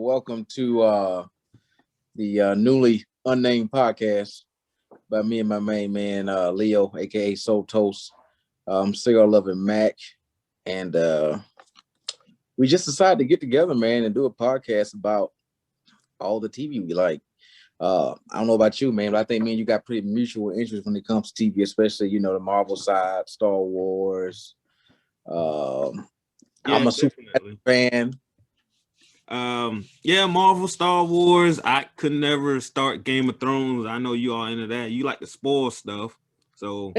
welcome to the newly unnamed podcast by me and my main man, Leo, aka Soul Toast. Cigar loving Mac, and we just decided to get together, man, and do a podcast about all the TV we like. I don't know about you, man, but I think me and you got pretty mutual interest when it comes to TV, especially the Marvel side, Star Wars. I'm a super fan. Marvel, Star Wars. I could never start Game of Thrones. I know you all into that. You like to spoil stuff, so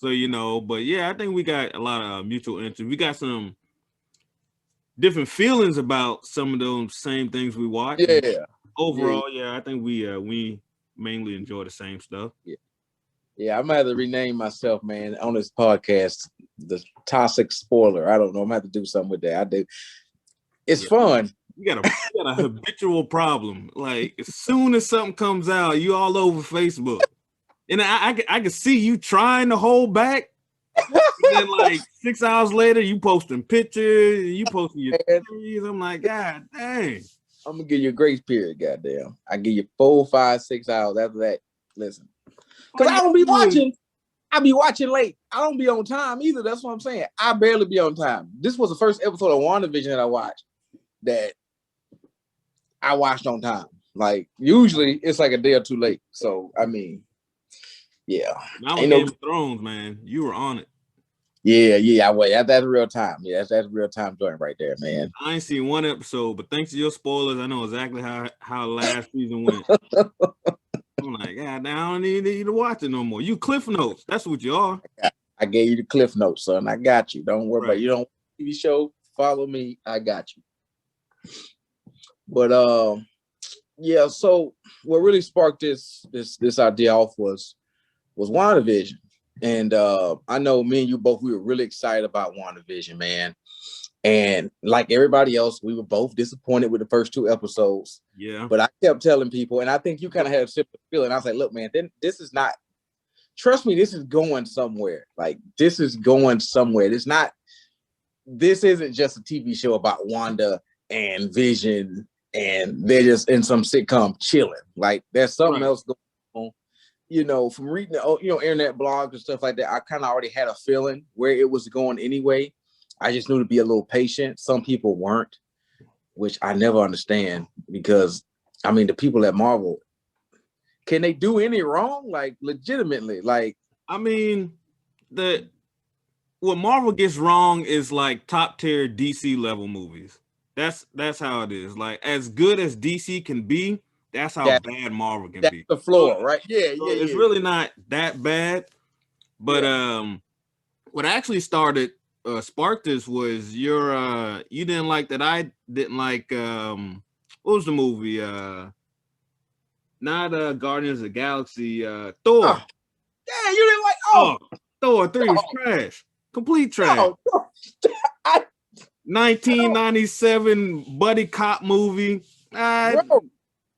But yeah, I think we got a lot of mutual interest. We got some different feelings about some of those same things we watch. Yeah. Overall, I think we mainly enjoy the same stuff. Yeah, I'm gonna have to rename myself, man, on this podcast, the toxic spoiler. I don't know. I'm gonna have to do something with that. I do. It's fun. You got a habitual problem. Like as soon as something comes out, you all over Facebook, and I can see you trying to hold back. And then like 6 hours later, you posting pictures, you posting your theories. I'm like, God dang. I'm gonna give you a grace period, goddamn. I give you 4, 5, 6 hours. After that, listen. Because I don't be watching. I be watching late. I don't be on time either. That's what I'm saying. I barely be on time. This was the first episode of WandaVision that I watched that I watched on time. Like usually it's like a day or two late. So I mean, yeah. Now with Game of Thrones, man, you were on it. Yeah. Wait, that's real time. Yeah, that's real time joint right there, man. I ain't seen one episode, but thanks to your spoilers, I know exactly how last season went. I'm like, God, now I don't need you to watch it no more. You Cliff Notes. That's what you are. I gave you the Cliff Notes, son. I got you. Don't worry about it. You don't TV show. Follow me. I got you. But so what really sparked this idea off was WandaVision. And I know me and you both, we were really excited about WandaVision, man. And like everybody else, we were both disappointed with the first 2 episodes. Yeah. But I kept telling people, and I think you kind of had a similar feeling. I was like, look, man, this is not, trust me, this is going somewhere. Like, this is going somewhere. This isn't just a TV show about Wanda and Vision, and they're just in some sitcom chilling. Like, there's something else going on. From reading, internet blogs and stuff like that, I kind of already had a feeling where it was going anyway. I just knew to be a little patient. Some people weren't, which I never understand because, I mean, the people at Marvel, can they do any wrong? Like, legitimately, like. I mean, what Marvel gets wrong is like top tier DC level movies. That's how it is. Like, as good as DC can be, that's how bad Marvel can be. That's the floor, right? Yeah. It's really not that bad. But what actually sparked this was you didn't like that I didn't like what was the movie? Not Guardians of the Galaxy, Thor. Oh. Yeah, you didn't like Thor 3 was trash. Complete trash. 1997 buddy cop movie.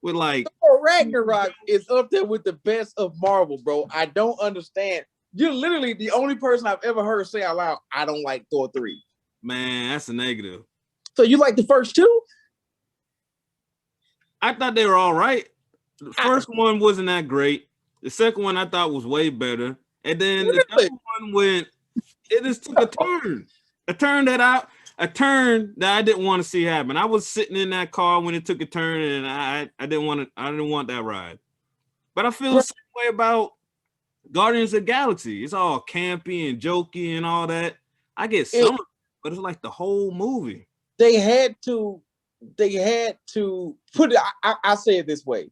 With like Thor Ragnarok is up there with the best of Marvel, bro. I don't understand. You're literally the only person I've ever heard say out loud, I don't like Thor 3. Man, that's a negative. So you like the first 2? I thought they were all right. The first one wasn't that great. The second one I thought was way better. And then the third one it just took a turn. A turn that I didn't want to see happen. I was sitting in that car when it took a turn, and I didn't want that ride. But I feel the same way about Guardians of the Galaxy. It's all campy and jokey and all that. I get some, but it's like the whole movie. They had to put it. I say it this way.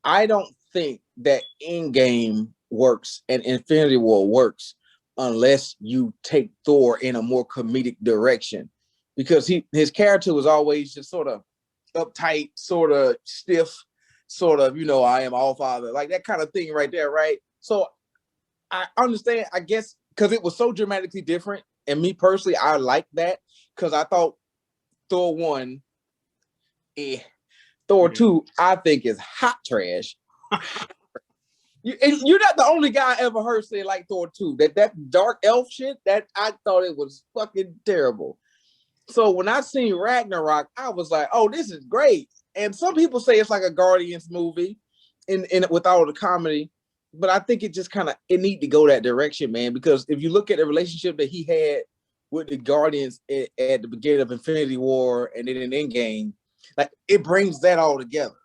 I don't think that Endgame works and Infinity War works unless you take Thor in a more comedic direction, because his character was always just sort of uptight, sort of stiff, sort of, I am all father, like that kind of thing right there, right? So I understand, I guess, because it was so dramatically different. And me personally, I like that because I thought Thor 1, Thor 2, I think is hot trash. You're not the only guy I ever heard say like Thor 2. That dark elf shit, that I thought it was fucking terrible. So when I seen Ragnarok, I was like, oh, this is great. and some people say it's like a Guardians movie, in with all the comedy. But I think it just kind of it need to go that direction, man. Because if you look at the relationship that he had with the Guardians at the beginning of Infinity War and then in Endgame, like it brings that all together.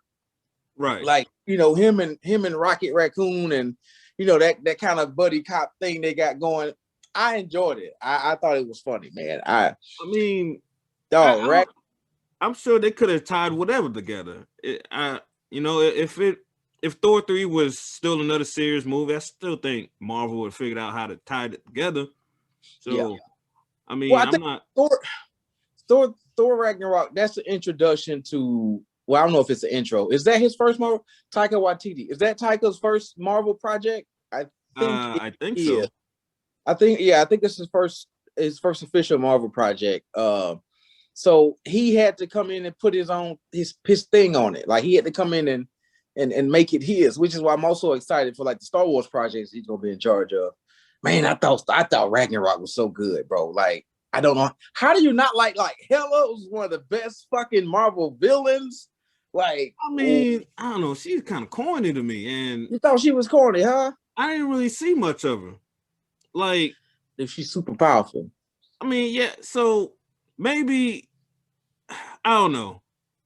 Right. Like, you know, him and Rocket Raccoon and, you know, that kind of buddy cop thing they got going. I enjoyed it. I thought it was funny, man. I mean, dog, I'm sure they could have tied whatever together. You know, if Thor 3 was still another serious movie, I still think Marvel would have figured out how to tie it together. So, yeah. I mean, well, I'm not Thor Ragnarok. That's the introduction to. Well, I don't know if it's an intro. Is that his first Marvel? Taika Waititi. Is that Taika's first Marvel project? I think so. I think it's his first official Marvel project. So he had to come in and put his thing on it. Like he had to come in and make it his, which is why I'm also excited for like the Star Wars projects he's gonna be in charge of. Man, I thought Ragnarok was so good, bro. Like, I don't know. How do you not like Hela was one of the best fucking Marvel villains? Like, I mean, I don't know. She's kind of corny to me. And you thought she was corny, huh? I didn't really see much of her. Like, if she's super powerful. I mean, yeah, so maybe I don't know.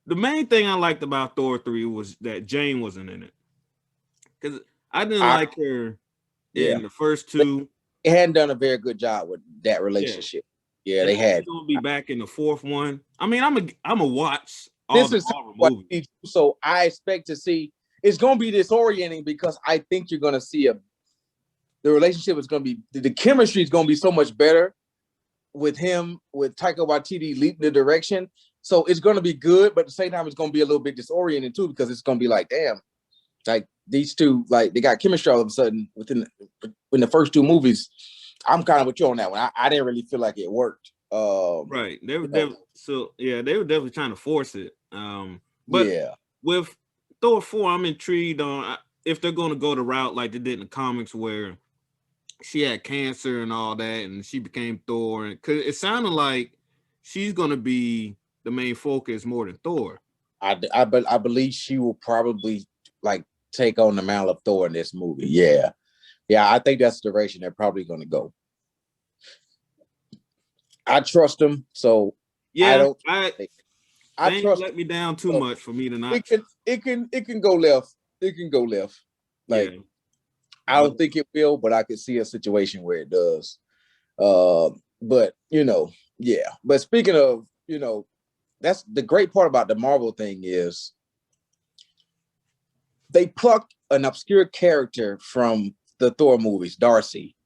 The main thing I liked about Thor 3 was that Jane wasn't in it. Because I didn't like her in the first two. It hadn't done a very good job with that relationship. Yeah, they had. She's gonna be back in the fourth one. I mean, I'm a watch all the Marvel movies. So I expect to see it's gonna be disorienting because I think you're gonna see the relationship is gonna be the chemistry is gonna be so much better with Taika Waititi leading the direction. So it's gonna be good, but at the same time, it's gonna be a little bit disorienting too, because it's gonna be like, damn, like these two, like they got chemistry all of a sudden in the first two movies. I'm kind of with you on that one. I didn't really feel like it worked. Right. They were definitely trying to force it. But with Thor 4, I'm intrigued on if they're going to go the route like they did in the comics where she had cancer and all that and she became Thor. Because it sounded like she's going to be the main focus more than Thor. I believe she will probably like take on the mantle of Thor in this movie. Yeah. Yeah, I think that's the direction they're probably going to go. I trust them, so yeah, I trust. Let me down too much for me to not. It can go left. It can go left. Like I don't think it will, but I could see a situation where it does. But But speaking of, that's the great part about the Marvel thing is they plucked an obscure character from the Thor movies, Darcy,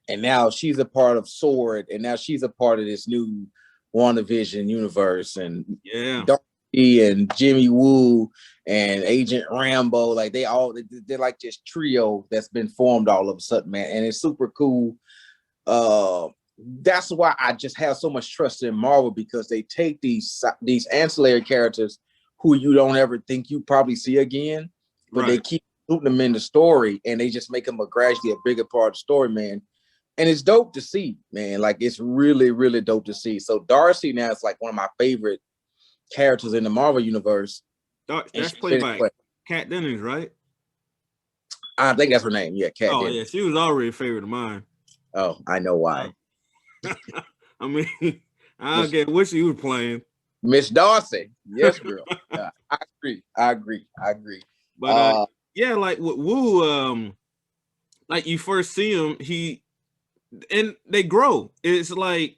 and now she's a part of SWORD, and now she's a part of this new WandaVision universe, and Darcy and Jimmy Woo and Agent Rambo, like they're like this trio that's been formed all of a sudden, man, and it's super cool. That's why I just have so much trust in Marvel, because they take these ancillary characters who you don't ever think you probably see again, but they keep putting them in the story, and they just make them gradually a bigger part of the story, man. And it's dope to see, man. Like, it's really, really dope to see. So Darcy now is like one of my favorite characters in the Marvel universe. That's played by Kat Dennings, right? I think that's her name. Yeah, Kat Dennings. Oh, yeah, she was already a favorite of mine. Oh, I know why. I mean, I get what she was playing. Miss Darcy. Yes, girl. Yeah, I agree. But yeah, like with Wu, like you first see him, and they grow. It's like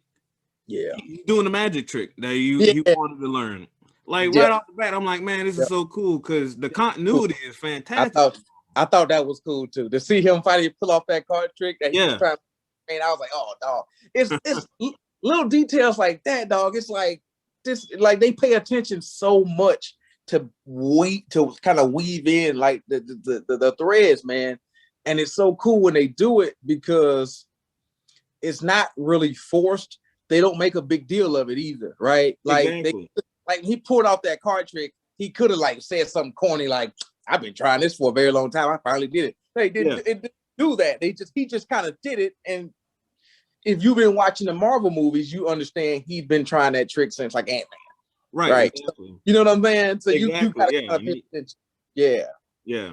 he's doing the magic trick that you wanted to learn. Like right off the bat, I'm like, man, this is so cool because the continuity is fantastic. I thought that was cool too, to see him finally pull off that card trick that he was trying to. Man, I was like, oh, dog. It's little details like that, dog. It's like this, like they pay attention so much to kind of weave in like the threads, man. And it's so cool when they do it because it's not really forced. They don't make a big deal of it either, right? Like like he pulled off that card trick. He could have like said something corny like, "I've been trying this for a very long time. I finally did it." They didn't do that. He just kind of did it. And if you've been watching the Marvel movies, you understand he's been trying that trick since like Ant-Man. Right. Exactly. You know what I'm saying? So Exactly. you gotta kind of pay attention. Yeah. Yeah.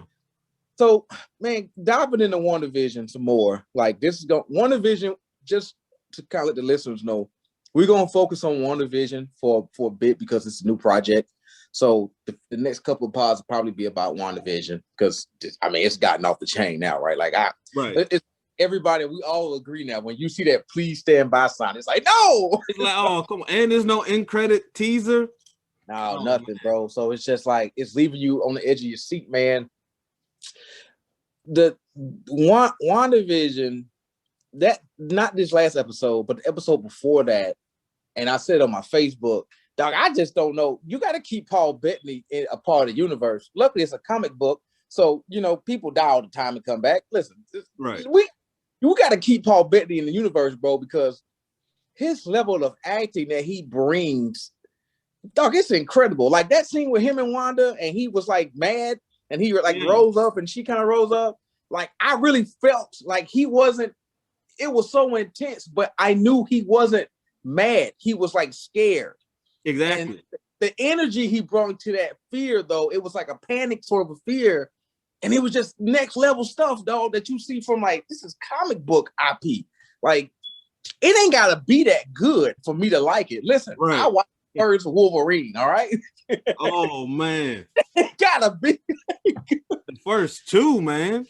So, man, diving into WandaVision some more. Like, this is going WandaVision, just to kind of let the listeners know, we're gonna focus on WandaVision for a bit because it's a new project. So the next couple of pods will probably be about WandaVision because it's gotten off the chain now, right? Like it's everybody, we all agree now. When you see that "Please stand by" sign, it's like no. It's like, oh come on, and there's no end credit teaser. No, nothing, bro. So it's just like it's leaving you on the edge of your seat, man. The WandaVision, that not this last episode, but the episode before that, and I said on my Facebook, dog, I just don't know. You got to keep Paul Bettany in a part of the universe. Luckily, it's a comic book, so people die all the time and come back. Listen, we got to keep Paul Bettany in the universe, bro, because his level of acting that he brings, dog, it's incredible. Like that scene with him and Wanda, and he was like mad, and he like rose up, and she kind of rose up. Like I really felt like he wasn't. It was so intense, but I knew he wasn't mad. He was like scared. Exactly. And the energy he brought to that fear, though, it was like a panic sort of a fear, and it was just next level stuff, dog, that you see from like this is comic book IP. Like it ain't gotta be that good for me to like it. Listen, I watched first Wolverine, all right? Oh man. It gotta be the first two, man.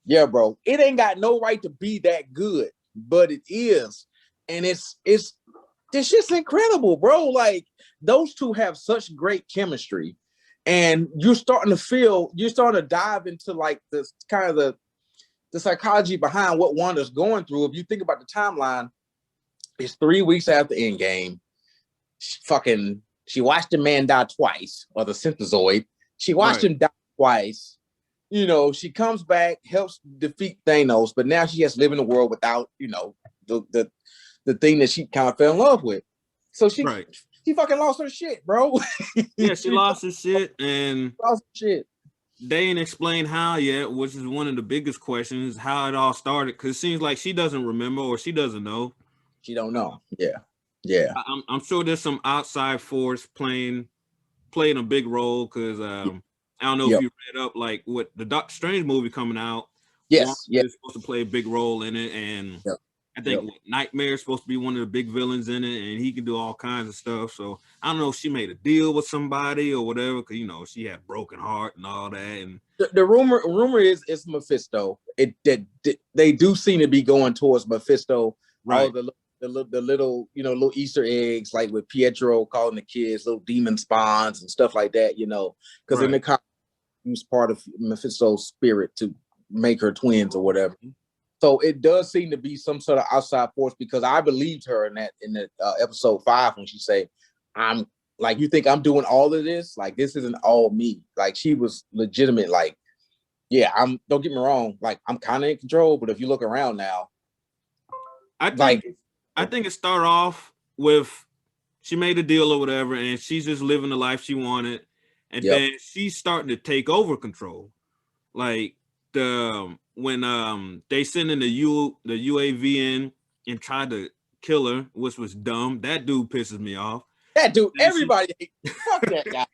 Yeah, bro. It ain't got no right to be that good, but it is. And it's this shit's incredible, bro. Like those two have such great chemistry. And you're starting to dive into like this kind of the psychology behind what Wanda's going through. If you think about the timeline, it's 3 weeks after Endgame. She watched the man die twice, or the Synthezoid. She watched him die twice. She comes back, helps defeat Thanos, but now she has to live in a world without, the thing that she kind of fell in love with. So she fucking lost her shit, bro. Yeah, she lost her shit, and lost her shit. They ain't explained how yet, which is one of the biggest questions, how it all started. Because it seems like she doesn't remember or she doesn't know. She don't know. Yeah. I'm sure there's some outside force playing a big role because I don't know if you read up like with the Doctor Strange movie coming out. Yes. Is supposed to play a big role in it, and I think Nightmare is supposed to be one of the big villains in it, and he can do all kinds of stuff. So I don't know if she made a deal with somebody or whatever, because she had broken heart and all that. And the rumor is it's Mephisto. They do seem to be going towards Mephisto. Right. All the little little Easter eggs, like with Pietro calling the kids little demon spawns and stuff like that. Because in the comic, he was part of Mephisto's spirit to make her twins or whatever. So it does seem to be some sort of outside force, because I believed her in the episode 5 when she said, "I'm like, you think I'm doing all of this? Like, this isn't all me." Like, she was legitimate. Like, yeah, don't get me wrong. Like, I'm kind of in control, but if you look around now, I think it started off with she made a deal or whatever, and she's just living the life she wanted, and then she's starting to take over control. Like when they sent in the UAV in and tried to kill her, which was dumb. That dude pisses me off. That dude, everybody fuck that guy.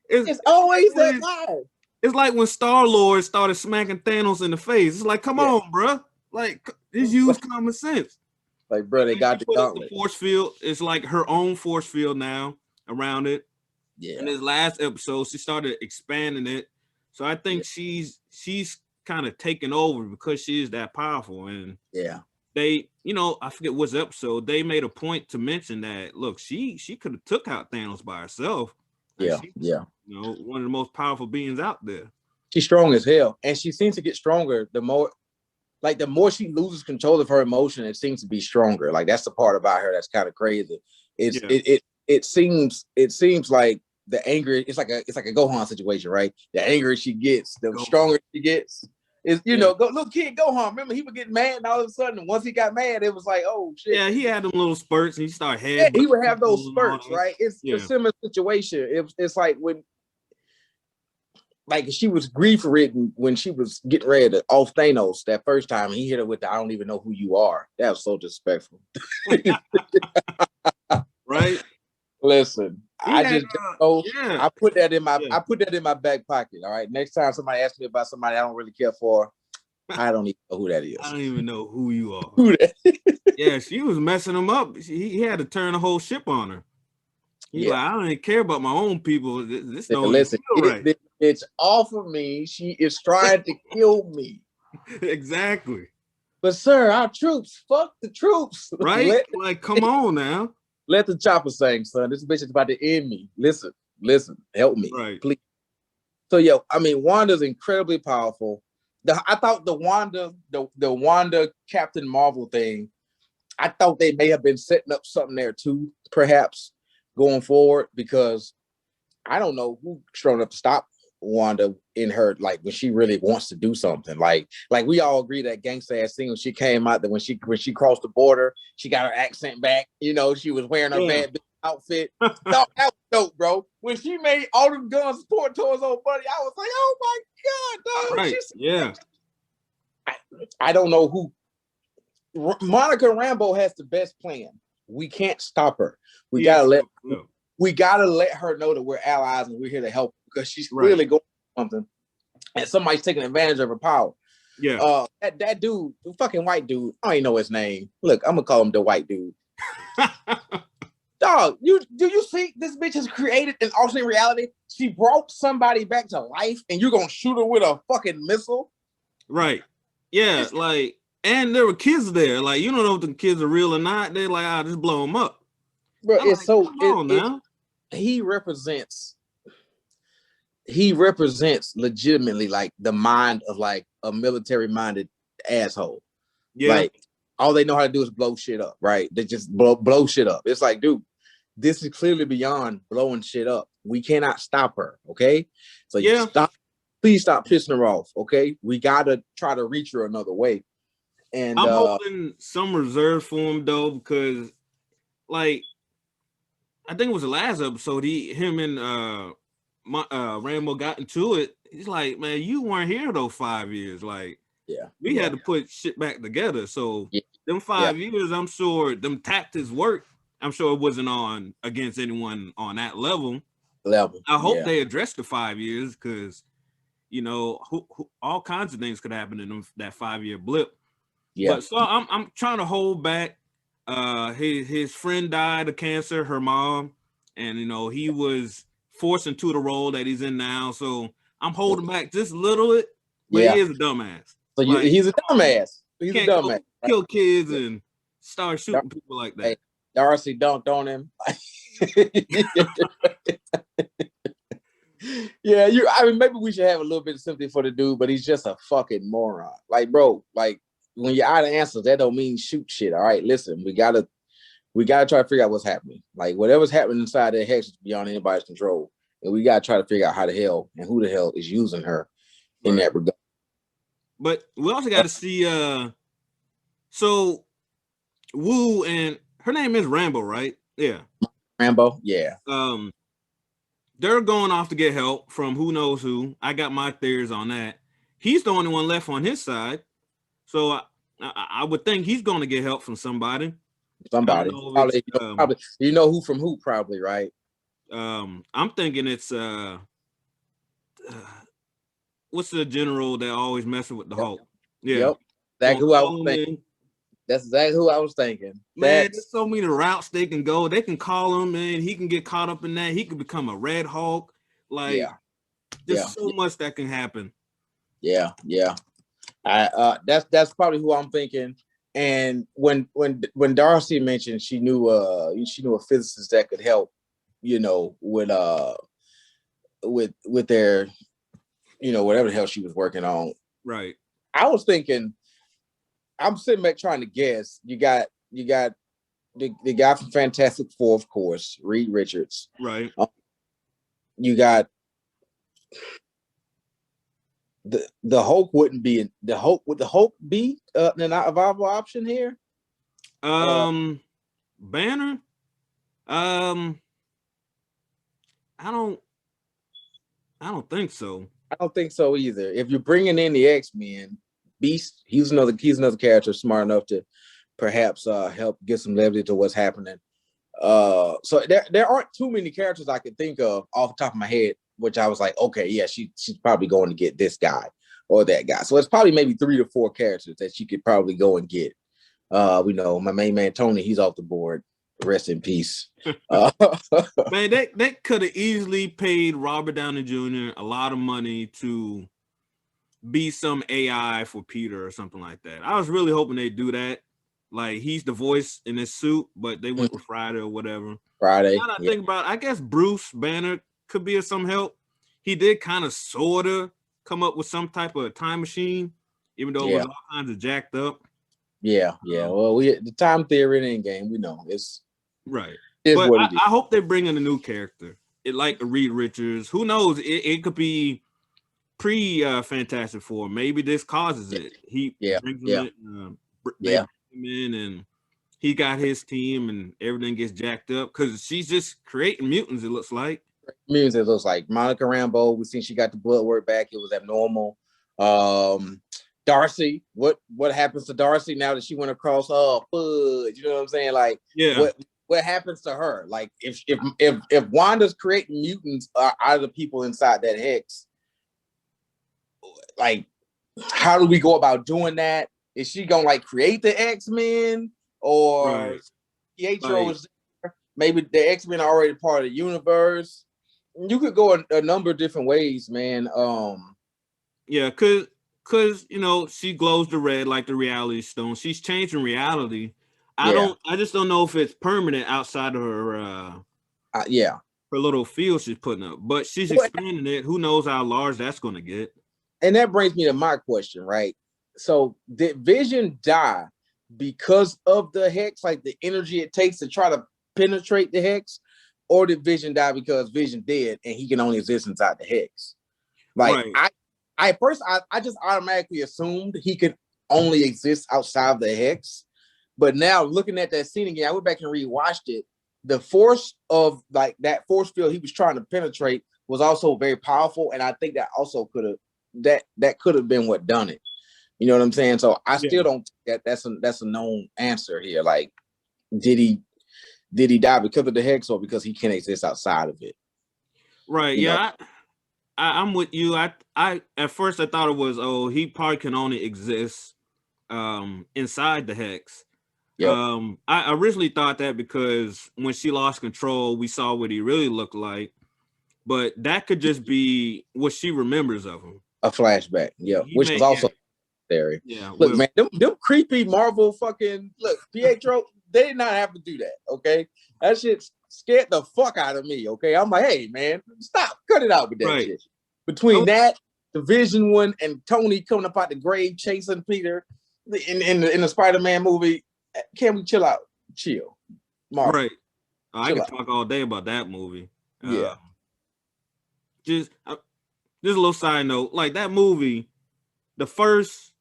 It's always that guy. It's like when Star-Lord started smacking Thanos in the face. It's like, come on, bro. Like, just use common sense. Like, bro, they got the gauntlet. The force field. It's like her own force field now around it. Yeah. In this last episode, she started expanding it. So I think she's kind of taken over because she is that powerful. And they, I forget which episode, they made a point to mention that, look, she could have took out Thanos by herself. One of the most powerful beings out there. She's strong as hell, and she seems to get stronger the more she loses control of her emotion. It seems to be stronger. Like, that's the part about her that's kind of crazy. It seems like the anger, it's like a Gohan situation, right? The angrier she gets, the stronger she gets. Is little kid Gohan. Remember, he would get mad, and all of a sudden, once he got mad, it was like, oh shit. Yeah, he had them little spurts, and he started head. Yeah, he would have those spurts, right? It's a similar situation. It's like when, like, she was grief-ridden when she was getting ready to off Thanos that first time, and he hit her with the "I don't even know who you are." That was so disrespectful. Right? Listen, I had, just know yeah, I put that in my yeah. I put that in my back pocket. All right. Next time somebody asks me about somebody I don't really care for, I don't even know who that I is. don't even know who you are. Who that? Yeah, she was messing him up. He had to turn the whole ship on her. He's Yeah. like, I don't even care about my own people. This Yeah, don't even listen, feel right. it's off of me. She is trying to kill me. Exactly. But sir, our troops, fuck the troops. Right? Like, come on now. Let the chopper sing, son. This bitch is about to end me. Listen, help me, Right. please. So yo, I mean, Wanda's incredibly powerful. I thought the Wanda Captain Marvel thing, I thought they may have been setting up something there too, perhaps going forward, because I don't know who showing up to stop Wanda in her, like when she really wants to do something. Like we all agree that gangsta ass scene when she came out, that when she crossed the border, she got her accent back. You know, she was wearing her bad outfit. No, that was dope, bro. When she made all them guns point towards old buddy, I was like, oh my god, dog. Right. Yeah. I don't know who. Monica Rambeau has the best plan. We can't stop her. We gotta let her know that we're allies and we're here to help, because she's clearly going through something, and somebody's taking advantage of her power. Yeah. That dude, the fucking white dude, I don't even know his name. Look, I'm gonna call him the white dude. Dog, do you see this bitch has created an alternate reality? She brought somebody back to life, and you're gonna shoot her with a fucking missile? Right. Yeah, like, and there were kids there. Like, you don't know if the kids are real or not. They're like, I'll just blow them up. Bro, I'm it's like, so come on now. He represents legitimately like the mind of like a military minded asshole. Yeah. Like all they know how to do is blow shit up, right? They just blow shit up. It's like, dude, this is clearly beyond blowing shit up. We cannot stop her, okay? So you please stop pissing her off, okay? We gotta try to reach her another way. And I'm holding some reserve for him though, because like I think it was the last episode, him and Rambo got into it. He's like, man, you weren't here those 5 years. Like, we had to put shit back together. So them 5 years, I'm sure them tactics worked. I'm sure it wasn't on against anyone on that level. I hope they addressed the 5 years, because you know all kinds of things could happen in that 5-year blip. But so I'm trying to hold back. His friend died of cancer, her mom, and you know he was forced into the role that he's in now. So I'm holding back just a little bit. But he is a dumbass. So like, he's a dumbass. He's a dumbass. Kill kids and start shooting people like that. Hey, Darcy dunked on him. Yeah, I mean, maybe we should have a little bit of sympathy for the dude, but he's just a fucking moron. Like, bro, like when you're out of answers, that don't mean shoot shit. All right, listen, we gotta try to figure out what's happening. Like whatever's happening inside that hex is beyond anybody's control, and we gotta try to figure out how the hell and who the hell is using her in that regard. But we also got to see. So Wu, and her name is Rambo, right? Yeah, Rambo. Yeah. They're going off to get help from who knows who. I got my theories on that. He's the only one left on his side, so I would think he's going to get help from somebody. Probably, you know who from who, probably, right? I'm thinking it's what's the general that always messing with the Hulk? Yeah, that's who I was thinking. That's exactly who I was thinking. Man, there's so many routes they can go. They can call him, and he can get caught up in that. He could become a Red Hulk. Like, there's so much that can happen. Yeah. That's probably who I'm thinking. And when Darcy mentioned she knew a physicist that could help, you know, with their, you know, whatever the hell she was working on. Right. I was thinking, I'm sitting back trying to guess. You got the guy from Fantastic Four, of course, Reed Richards. Right. You got the Hulk wouldn't be the Hulk. Would the Hulk be a viable option here? Banner. I don't think so. I don't think so either. If you're bringing in the X-Men, Beast, he's another character smart enough to perhaps help get some levity to what's happening. So there aren't too many characters I could think of off the top of my head, which I was like, okay, yeah, she's probably going to get this guy or that guy. So it's probably maybe 3 to 4 characters that she could probably go and get. We know my main man Tony, he's off the board. Rest in peace. Man, they could have easily paid Robert Downey Jr. a lot of money to be some AI for Peter or something like that. I was really hoping they'd do that. Like, he's the voice in his suit, but they went with Friday or whatever. Friday. Now that I think about it, I guess Bruce Banner could be of some help. He did kind of sort of come up with some type of time machine, even though it was all kinds of jacked up. Yeah. Well, the time theory in Endgame, we know it's right. It's but what it is. I hope they bring in a new character. It like Reed Richards. Who knows? It could be pre-Fantastic Four. Maybe this causes it. He brings him in, and he got his team, and everything gets jacked up because she's just creating mutants. It looks like Monica Rambeau. We seen she got the blood work back. It was abnormal. Darcy, what happens to Darcy now that she went across fudge? You know what I'm saying? Like, what happens to her? Like, if Wanda's creating mutants out of the people inside that hex, like, how do we go about doing that? Is she gonna like create the X-Men, or Pietro is there? Maybe the X-Men are already part of the universe? You could go a number of different ways, man. Cause you know, she glows the red like the reality stone. She's changing reality. I just don't know if it's permanent outside of her her little field she's putting up, but she's expanding it. Who knows how large that's gonna get? And that brings me to my question, right? So did Vision die because of the hex, like the energy it takes to try to penetrate the hex, or did Vision die because Vision dead and he can only exist inside the hex? Like, I just automatically assumed he could only exist outside of the hex, but now looking at that scene again, I went back and rewatched it. The force of like that force field he was trying to penetrate was also very powerful, and I think that also could have been what done it. You know what I'm saying? So I still don't think that's a known answer here. Like, did he die because of the hex, or because he can't exist outside of it? Right. I'm with you. I at first I thought it was, he probably can only exist inside the hex. I originally thought that because when she lost control, we saw what he really looked like, but that could just be what she remembers of him. A flashback, which was also scary. Look, man, them creepy Marvel Pietro, they did not have to do that. Okay, that shit scared the fuck out of me. Okay, I'm like, hey man, stop, cut it out with that shit. Between that, the Vision one, and Tony coming up out the grave chasing Peter in the Spider-Man movie, can we chill out? Chill, Marvel. Right. I can talk all day about that movie. Just a little side note, like that movie, the first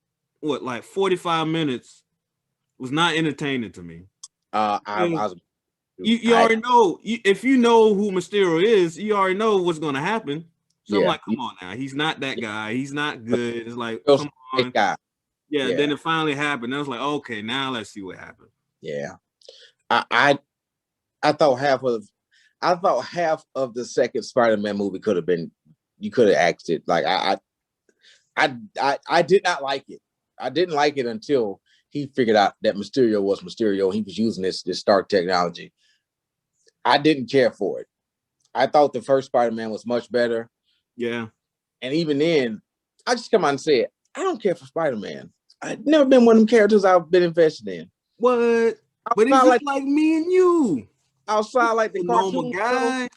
45 minutes was not entertaining to me. You already know, if you know who Mysterio is, you already know what's going to happen. So I'm like, come on now, he's not that guy. He's not good. It's like, come on. Then it finally happened. I was like, okay, now let's see what happened. I thought half of the second Spider-Man movie could have been, you could have axed it. Like, I did not like it. I didn't like it until he figured out that Mysterio was Mysterio. He was using this Stark technology. I didn't care for it. I thought the first Spider-Man was much better. Yeah. And even then, I just come out and say it. I don't care for Spider-Man. I've never been one of them characters I've been invested in. What? But he's just like me and you. Outside like the normal guy,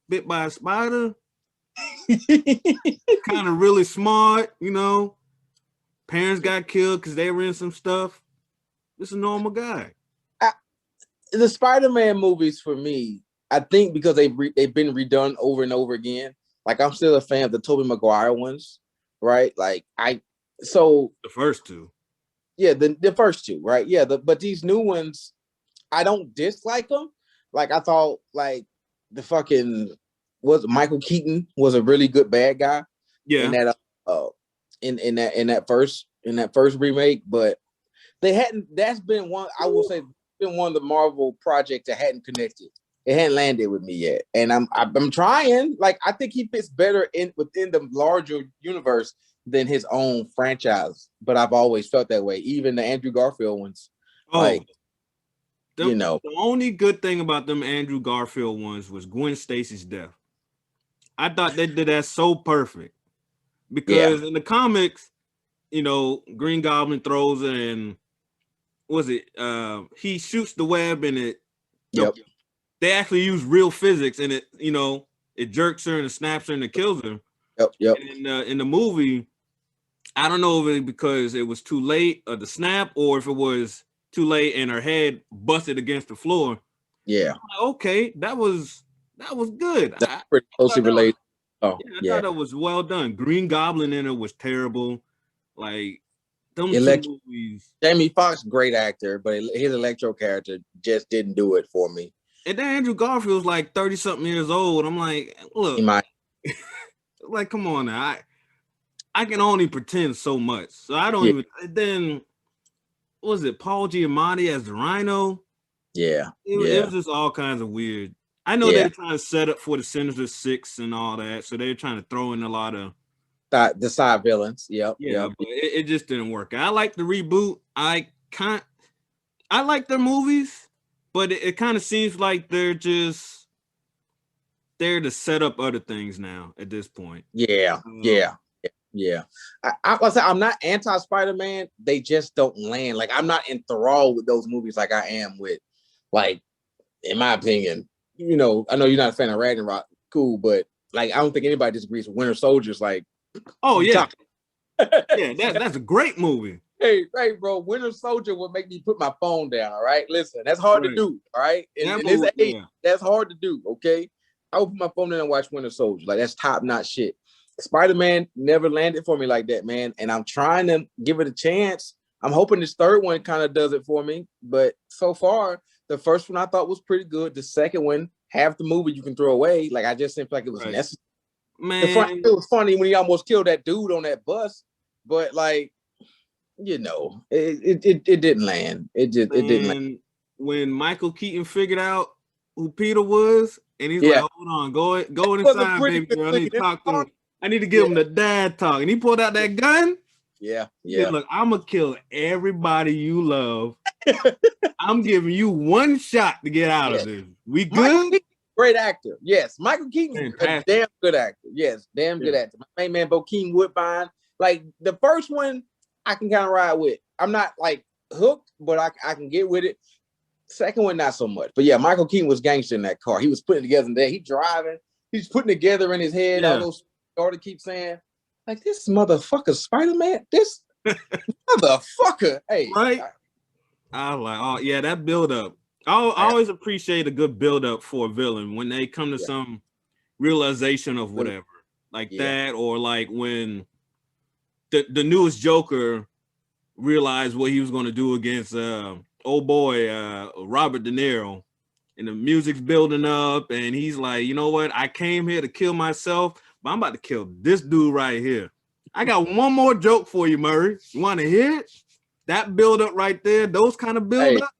bit by a spider. Kind of really smart, you know. Parents got killed because they were in some stuff. This is a normal guy. The Spider-Man movies for me, I think because they've been redone over and over again. Like, I'm still a fan of the Tobey Maguire ones, right? Like, the first two. Yeah, the first two, right? Yeah, but these new ones, I don't dislike them. Like, I thought, like, Michael Keaton was a really good bad guy. Yeah. In that first remake, but they hadn't. That's been one, I will say, been one of the Marvel projects that hadn't connected. It hadn't landed with me yet, and I'm trying. Like, I think he fits better within the larger universe than his own franchise. But I've always felt that way. Even the Andrew Garfield ones, like, the only good thing about them Andrew Garfield ones was Gwen Stacy's death. I thought they did that so perfect because in the comics, Green Goblin throws and he shoots the web and it. Yep. They actually use real physics and it, it jerks her and it snaps her and it kills her. Yep. And in the movie, I don't know if it because it was too late or the snap, or if it was too late and her head busted against the floor. Yeah. Like, okay, that was good. That's pretty closely related. I thought that was well done. Green Goblin in it was terrible. Like them two movies. Jamie Foxx, great actor, but his Electro character just didn't do it for me. And then Andrew Garfield's like 30-something years old. I'm like, look, he might. Like, come on now. I can only pretend so much. So I don't even. And then, what was it Paul Giamatti as the Rhino? Yeah. It was just all kinds of weird. I know they're trying to set up for the Sinister Six and all that. So they're trying to throw in a lot of the side villains. Yep. But it just didn't work. I like the reboot. I like their movies, but it kind of seems like they're to set up other things now at this point. Yeah. I'm not anti Spider-Man. They just don't land. Like, I'm not enthralled with those movies like I am with, like, in my opinion. I know you're not a fan of Ragnarok. Cool, but like, I don't think anybody disagrees with Winter Soldier's. Like, yeah, that's a great movie. Hey, bro, Winter Soldier would make me put my phone down. All right, listen, that's hard to do. All right, in this age, that's hard to do. Okay, I would put my phone down and watch Winter Soldier. Like, that's top notch shit. Spider-Man never landed for me like that, man. And I'm trying to give it a chance. I'm hoping this third one kind of does it for me. But so far, the first one I thought was pretty good. The second one, half the movie you can throw away. Like, I just didn't feel like it was necessary. Man, it was funny when he almost killed that dude on that bus, but like, it didn't land. It didn't land. When Michael Keaton figured out who Peter was, and he's like, "Hold on, go inside, baby girl. I need to talk to him. I need to give him the dad talk." And he pulled out that gun. Yeah. Said, "Look, I'm gonna kill everybody you love. I'm giving you one shot to get out of this. We good?" Great actor. Yes. Michael Keaton's a damn good actor. Yes, damn good actor. My main man, Bokeem Woodbine. Like, the first one, I can kind of ride with. I'm not like hooked, but I can get with it. Second one, not so much. But yeah, Michael Keaton was gangster in that car. He was putting together in there. He driving. He's putting together in his head. All those daughter keep saying, like, this motherfucker Spider-Man. This motherfucker. Hey. Right. I like, that build up. I always appreciate a good build up for a villain when they come to some realization of whatever, like that, or like when the newest Joker realized what he was going to do against old boy Robert De Niro, and the music's building up, and he's like, you know what? I came here to kill myself, but I'm about to kill this dude right here. I got one more joke for you, Murray. You want to hear it? That build up right there, those kind of build up.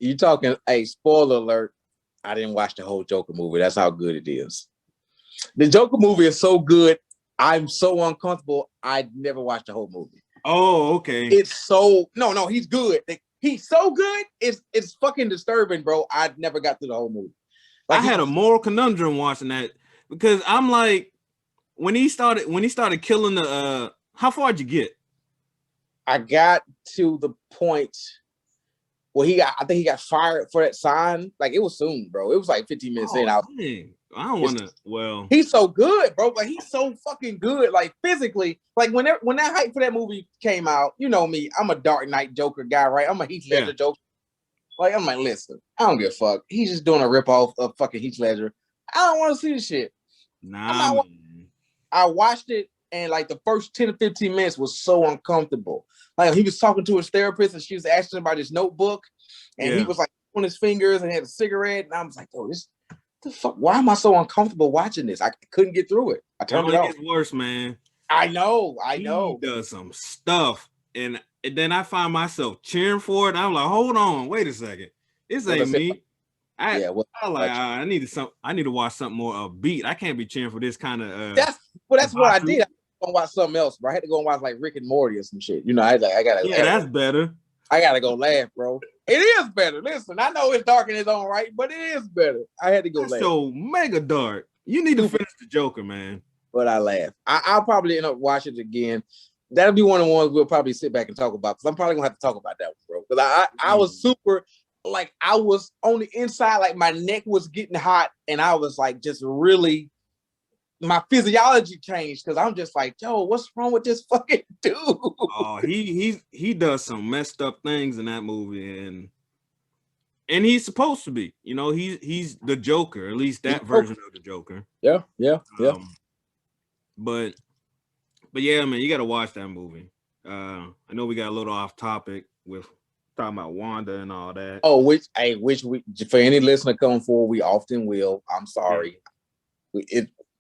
You talking? Hey, spoiler alert! I didn't watch the whole Joker movie. That's how good it is. The Joker movie is so good. I'm so uncomfortable. I never watched the whole movie. Oh, okay. It's so no. He's good. He's so good. It's fucking disturbing, bro. I never got through the whole movie. Like, I had a moral conundrum watching that because I'm like, when he started killing the how far did you get? I got to the point where I think he got fired for that sign. Like, it was soon, bro. It was like 15 minutes in. I don't want to. Well, he's so good, bro. Like, he's so fucking good. Like, physically, like when that hype for that movie came out, you know me, I'm a Dark Knight Joker guy, right? I'm a Heath Ledger Joker. Like, I'm like, listen, I don't give a fuck. He's just doing a ripoff of fucking Heath Ledger. I don't want to see this shit. Nah, I watched it, and like the first 10 to 15 minutes was so uncomfortable. Like, he was talking to his therapist, and she was asking about his notebook, and he was like on his fingers and had a cigarette, and I was like, "Oh, this the fuck? Why am I so uncomfortable watching this? I couldn't get through it. I turned it off." It gets worse, man. I know. He does some stuff, and then I find myself cheering for it. I'm like, hold on, wait a second. This What I ain't said, me. yeah, I need to watch something more upbeat. I can't be cheering for this kind of that's what I did. I was gonna watch something else, bro. I had to go and watch like Rick and Morty or some shit. You know, I gotta yeah, that's better. I gotta go laugh, bro. It is better. Listen, I know it's dark in its own right, but it is better. I had to go That's laugh. so mega dark. You need to finish the Joker, man. But I laugh. I'll probably end up watching it again. That'll be one of the ones we'll probably sit back and talk about, because I'm probably gonna have to talk about that one, bro. Because I was super, like, I was on the inside, like my neck was getting hot, and I was like just really, my physiology changed, because I'm just like, yo, what's wrong with this fucking dude? Oh, he does some messed up things in that movie, and he's supposed to be, you know, he's the Joker, at least that version of the Joker. Yeah. But yeah, man, you got to watch that movie. I know we got a little off topic with talking about Wanda and all that. Oh, which we, for any listener coming forward, we often will. I'm sorry.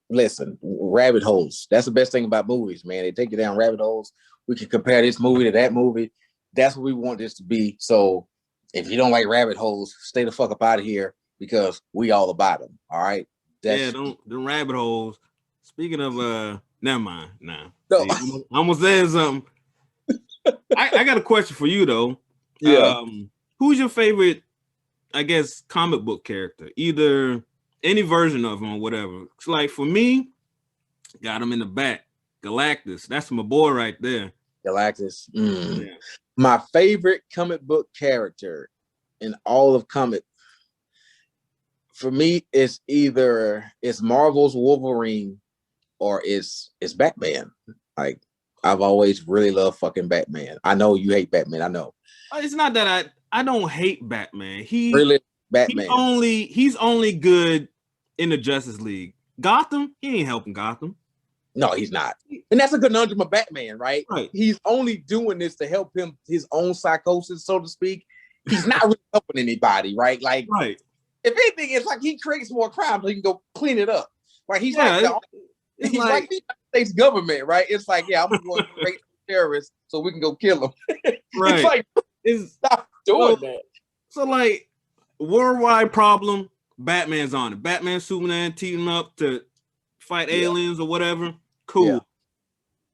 Listen, rabbit holes. That's the best thing about movies, man. They take you down rabbit holes. We can compare this movie to that movie. That's what we want this to be. So if you don't like rabbit holes, stay the fuck up out of here, because we all about them. All right. The rabbit holes. Speaking of never mind. Nah. No. See, I'm almost saying something. I got a question for you though. Yeah. Who's your favorite, I guess, comic book character? Either any version of him or whatever. It's like for me, got him in the back. Galactus. That's my boy right there. Galactus. Yeah. My favorite comic book character in all of comic, for me, it's either it's Marvel's Wolverine or it's Batman. Like, I've always really loved fucking Batman. I know you hate Batman. I know. It's not that I don't hate Batman. Batman. He's only good in the Justice League. Gotham, he ain't helping Gotham. No, he's not. And that's a conundrum of Batman, right? Right. He's only doing this to help him, his own psychosis, so to speak. He's not really helping anybody, right? Like, right. If anything, it's like he creates more crime so he can go clean it up. Like he's like the United States government, right? It's like, yeah, I'm going to create terrorists so we can go kill them. Right. It's like, stop doing that. So like, worldwide problem, Batman's on it. Batman, Superman teaming up to fight aliens or whatever. Cool. Yeah.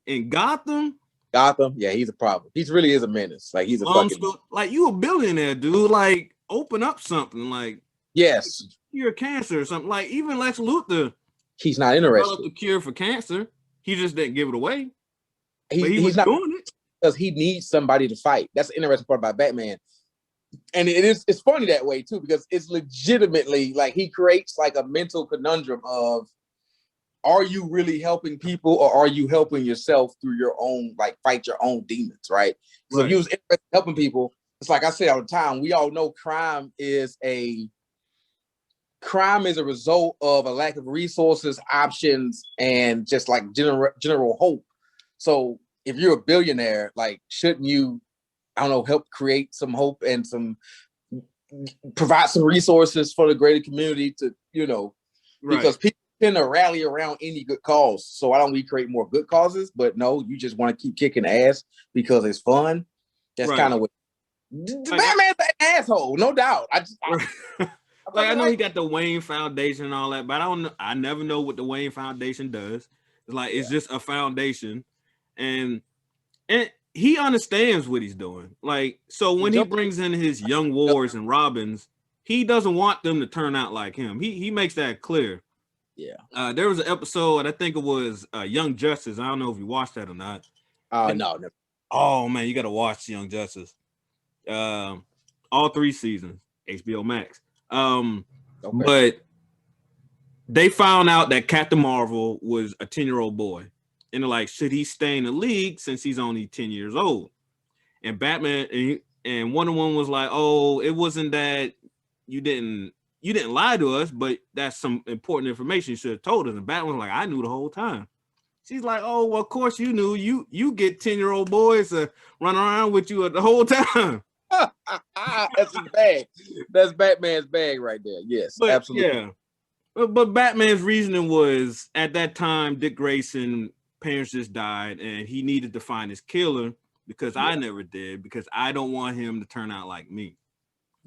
In Gotham, yeah, he's a problem. He really is a menace. Like, he's a fucking, like, you a billionaire, dude. Like, open up something. Like, yes, cure cancer or something. Like, even Lex Luthor, he's not interested. The cure for cancer. He just didn't give it away. He's not doing it because he needs somebody to fight. That's the interesting part about Batman. And it's funny that way too, because it's legitimately like he creates like a mental conundrum of, are you really helping people or are you helping yourself through your own, like, fight your own demons, right? So if you was interested in helping people, it's like I say all the time, we all know crime is a result of a lack of resources, options, and just like general hope. So if you're a billionaire, like, shouldn't you, I don't know, help create some hope and provide some resources for the greater community to, because people tend to rally around any good cause. So why don't we create more good causes? But no, you just want to keep kicking ass because it's fun. That's kind of what Batman's an asshole, no doubt. I know he got the Wayne Foundation and all that, but I never know what the Wayne Foundation does. It's like, it's just a foundation, and he understands what he's doing. Like, so when he brings in his young Wars and Robins, he doesn't want them to turn out like him. He makes that clear. Yeah. There was an episode, I think it was Young Justice. I don't know if you watched that or not. No, never. Oh man, you got to watch Young Justice. All 3 seasons, HBO Max. But they found out that Captain Marvel was a 10-year-old boy, and they're like, should he stay in the league since he's only 10 years old? And Batman and Wonder Woman was like, oh, it wasn't that you didn't lie to us, but that's some important information you should have told us. And Batman was like, I knew the whole time. She's like, oh, well, of course you knew. You get 10-year-old boys to run around with you the whole time. That's his bag. That's Batman's bag right there. Yes, absolutely. Yeah. But Batman's reasoning was, at that time, Dick Grayson parents just died, and he needed to find his killer because I never did, because I don't want him to turn out like me.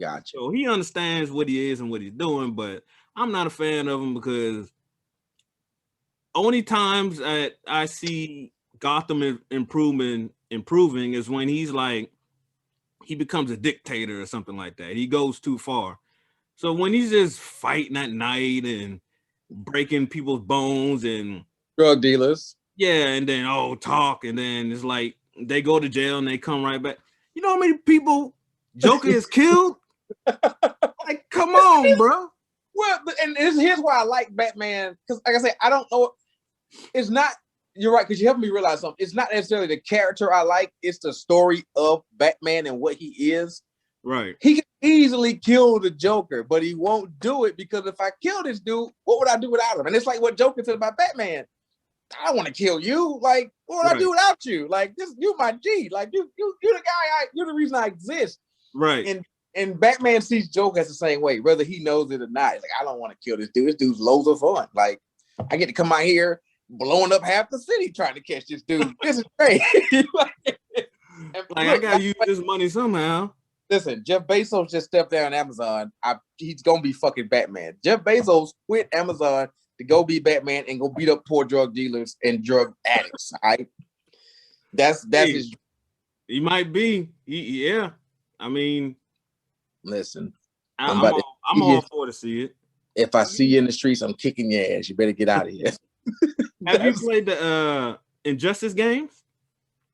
Gotcha. So he understands what he is and what he's doing, but I'm not a fan of him because only times that I see Gotham improving is when he's like he becomes a dictator or something like that. He goes too far. So when he's just fighting at night and breaking people's bones and drug dealers, yeah, and then talk, and then it's like they go to jail and they come right back. You know how many people Joker has killed? Like, come on, bro. Well, and here's why I like Batman, because like I say, I don't know. It's not. You're right, because you helped me realize something. It's not necessarily the character I like; it's the story of Batman and what he is. Right. He can easily kill the Joker, but he won't do it because if I kill this dude, what would I do without him? And it's like what Joker said about Batman. I don't want to kill you. Like, what would I do without you? Like, this, you my G. Like, you're the guy. You're the reason I exist. Right. And Batman sees Joker as the same way, whether he knows it or not. He's like, I don't want to kill this dude. This dude's loads of fun. Like, I get to come out here blowing up half the city trying to catch this dude. This is great. I gotta use this money somehow. Listen, Jeff Bezos just stepped down Amazon. He's gonna be fucking Batman. Jeff Bezos quit Amazon to go be Batman and go beat up poor drug dealers and drug addicts. Right? That's his. He might be. Yeah. I mean, listen, I'm all for to see it. If I see you in the streets, I'm kicking your ass. You better get out of here. Have you played the Injustice games?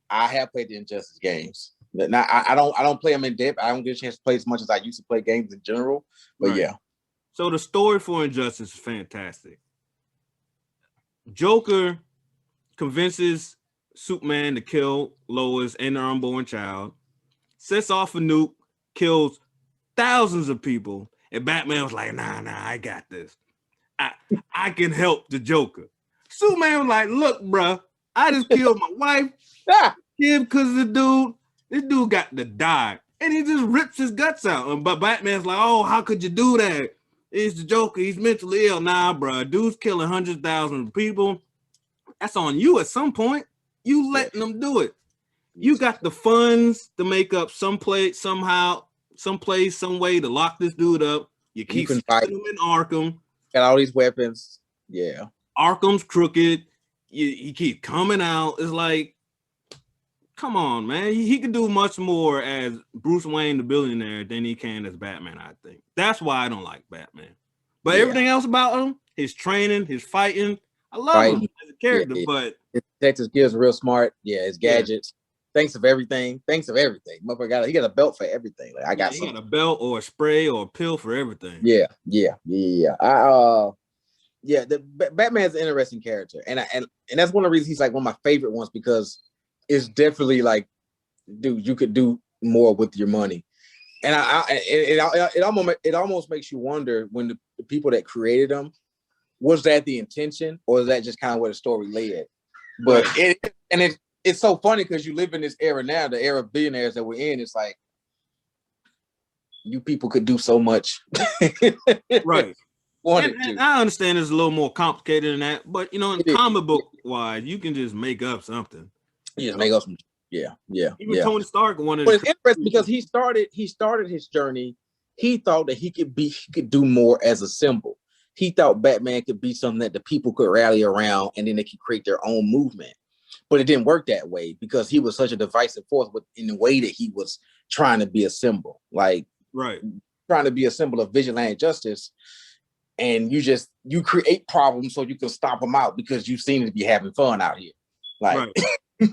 I have played the Injustice games. Now, I don't play them in depth. I don't get a chance to play as much as I used to play games in general. But yeah. So the story for Injustice is fantastic. Joker convinces Superman to kill Lois and their unborn child, sets off a nuke, kills thousands of people, and Batman was like, nah, I got this. I can help the Joker. Superman was like, look, bro, I just killed my wife, kid, because this dude got to die. And he just rips his guts out. But Batman's like, oh, how could you do that? It's the Joker. He's mentally ill. Nah, bro. Dude's killing hundreds of thousands of people. That's on you at some point. You letting them do it. You got the funds to make up some place, somehow, someplace, some way to lock this dude up. You keep fighting him in Arkham. Got all these weapons. Yeah. Arkham's crooked. He keep coming out. It's like, come on, man. He can do much more as Bruce Wayne, the billionaire, than he can as Batman, I think. That's why I don't like Batman. But everything else about him, his training, his fighting, I love him as a character, but his detective skills are real smart. Yeah, his gadgets. Thanks of everything. Motherfucker he got a belt for everything. Like he got a belt or a spray or a pill for everything. Yeah. Batman's an interesting character, and that's one of the reasons he's like one of my favorite ones, because it's definitely like, dude, you could do more with your money, and it almost makes you wonder when the people that created him, was that the intention, or is that just kind of where the story led? But it's so funny because you live in this era now, the era of billionaires that we're in. It's like you people could do so much, right? And I understand it's a little more complicated than that, but in comic book wise, you can just make up something. Make up some. Yeah. Even Tony Stark wanted. But it's interesting because he started his journey. He thought that he could do more as a symbol. He thought Batman could be something that the people could rally around, and then they could create their own movement. But it didn't work that way because he was such a divisive force in the way that he was trying to be a symbol, like trying to be a symbol of vigilante justice. And you create problems so you can stomp them out because you seem to be having fun out here. Like,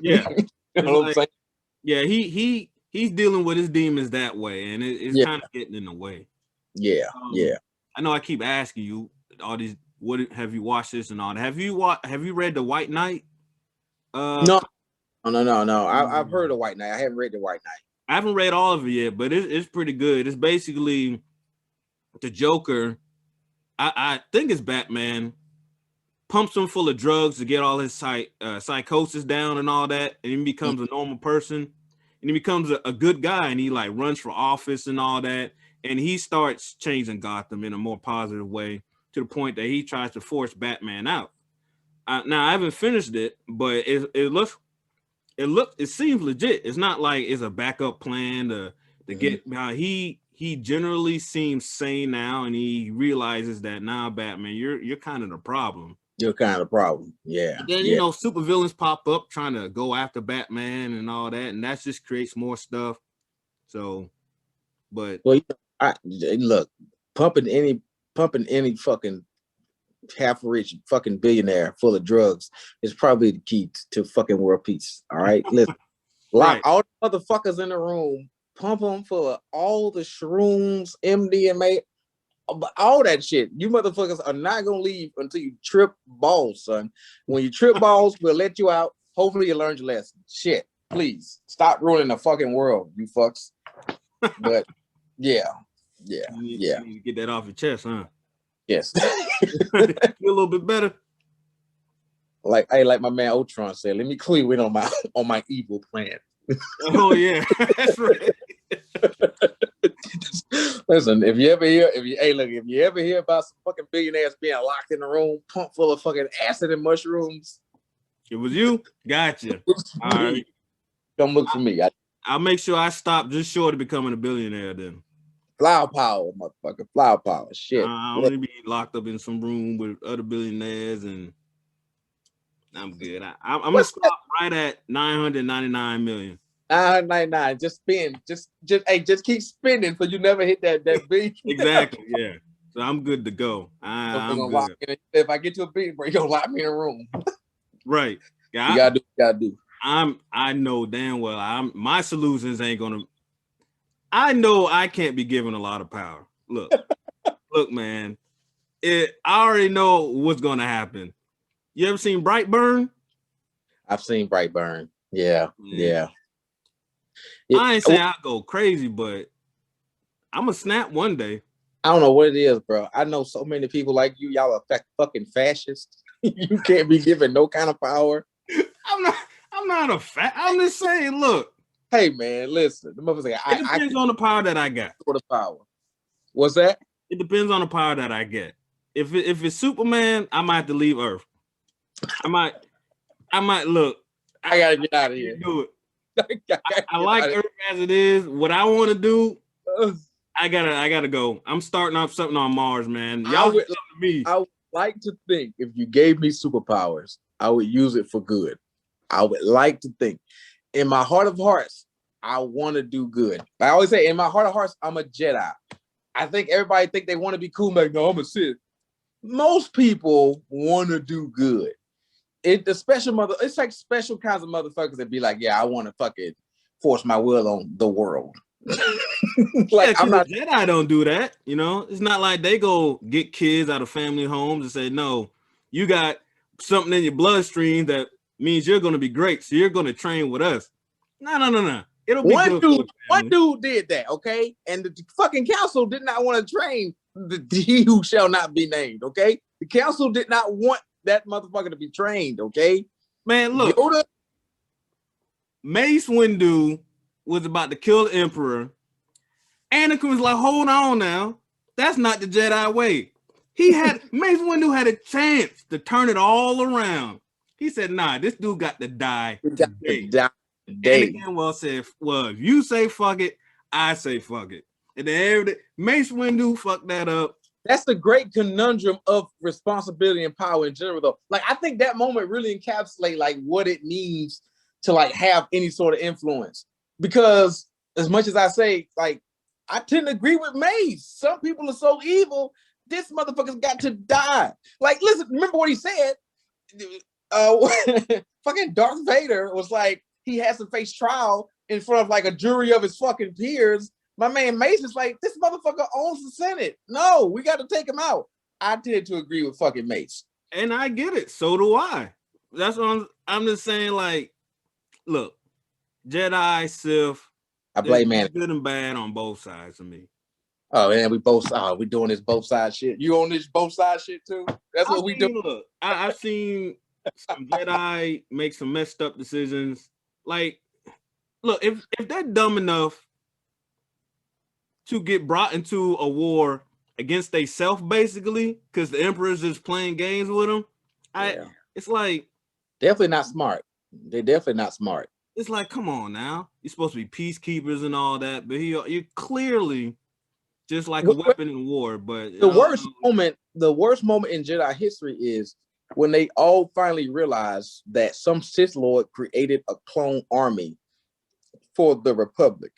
yeah, you know what I'm saying? Yeah, he's dealing with his demons that way, and it's kind of getting in the way. Yeah, I know I keep asking you all these. What have you watched this and all that? Have you read The White Knight? No. I've heard of White Knight. I haven't read The White Knight. I haven't read all of it yet, but it's pretty good. It's basically the Joker. I think it's Batman pumps him full of drugs to get all his psychosis down and all that, and he becomes a normal person, and he becomes a good guy, and he like runs for office and all that, and he starts changing Gotham in a more positive way to the point that he tries to force Batman out. Now I haven't finished it, but it seems legit. It's not like it's a backup plan to get. He he generally seems sane now, and he realizes that now, Batman, you're kind of the problem. You're kind of the problem. Yeah. And then, you know, supervillains pop up trying to go after Batman and all that, and that just creates more stuff. So, but well, look, pumping any fucking half-rich fucking billionaire full of drugs is probably the key to fucking world peace. All right, listen, lock all the motherfuckers in the room, pump them full of all the shrooms, MDMA, all that shit. You motherfuckers are not gonna leave until you trip balls, son. When you trip balls, we'll let you out. Hopefully you learned your lesson. Shit, please stop ruining the fucking world, you fucks. But yeah. You need to get that off your chest, huh? Yes. Feel a little bit better. Like my man Ultron said, let me clue in on my evil plan. Oh yeah, that's right. Listen, if you ever hear about some fucking billionaires being locked in a room, pumped full of fucking acid and mushrooms, it was you. Gotcha. All right, come look for me. I'll make sure I stop just short of becoming a billionaire. Then flower power, motherfucker, flower power. Shit, I'm gonna be locked up in some room with other billionaires, and I'm good. I'm gonna stop right at 999 million. 999. Just spend. Just keep spending so you never hit that big. Exactly. Yeah. So I'm good to go. I'm good. If I get to a big break, you'll lock me in a room. Right. Yeah, you gotta do. I know damn well my solutions ain't gonna. I know I can't be given a lot of power. Look, man. I already know what's gonna happen. You ever seen Brightburn? I've seen Brightburn. Yeah. I ain't saying I'll go crazy, but I'm gonna snap one day. I don't know what it is, bro. I know so many people like you. Y'all are fucking fascists. You can't be given no kind of power. I'm not a I'm just saying, look. Hey man, listen. The motherfucker. It depends on the power that I got. For the power. What's that? It depends on the power that I get. If it's Superman, I might have to leave Earth. I might look. I gotta get out of here. Do it. I like Earth as it is. What I want to do, I gotta go. I'm starting off something on Mars, man. Y'all would love me. I would like to think if you gave me superpowers, I would use it for good. I would like to think. In my heart of hearts, I want to do good. I always say, in my heart of hearts, I'm a Jedi. I think everybody think they want to be cool. Like, no, I'm a Sith. Most people want to do good. It's like special kinds of motherfuckers that be like, yeah, I want to fucking force my will on the world. Like, I'm not Jedi don't do that, you know. It's not like they go get kids out of family homes and say, no, you got something in your bloodstream that means you're gonna be great, so you're gonna train with us. No. It'll be one dude did that, okay? And the fucking council did not want to train the he who shall not be named, okay? The council did not want that motherfucker to be trained, okay? Man, look. Yoda. Mace Windu was about to kill the Emperor. Anakin was like, hold on now. That's not the Jedi way. Mace Windu had a chance to turn it all around. He said, nah, this dude got to die today. Anakin said, well, if you say fuck it, I say fuck it. And then Mace Windu fucked that up. That's the great conundrum of responsibility and power in general, though. Like, I think that moment really encapsulates like what it means to like have any sort of influence. Because as much as I say, like, I tend to agree with Mace. Some people are so evil, this motherfucker's got to die. Like, listen, remember what he said? Fucking Darth Vader was like, he has to face trial in front of like a jury of his fucking peers. My man Mace is like, this motherfucker owns the Senate. No, we got to take him out. I tend to agree with fucking Mace. And I get it. So do I. That's what I'm just saying, like, look, Jedi, Sith, I blame man. Good and bad on both sides of me. Oh, man, we doing this both sides shit. You on this both sides shit too? That's what we do. Look, I've seen some Jedi make some messed up decisions. Like, look, if they're dumb enough to get brought into a war against themselves, basically, because the Emperor's just playing games with them, it's like definitely not smart. They're definitely not smart. It's like, come on now, you're supposed to be peacekeepers and all that, but you clearly just like a weapon in war. But the worst moment in Jedi history is when they all finally realized that some Sith Lord created a clone army for the Republic.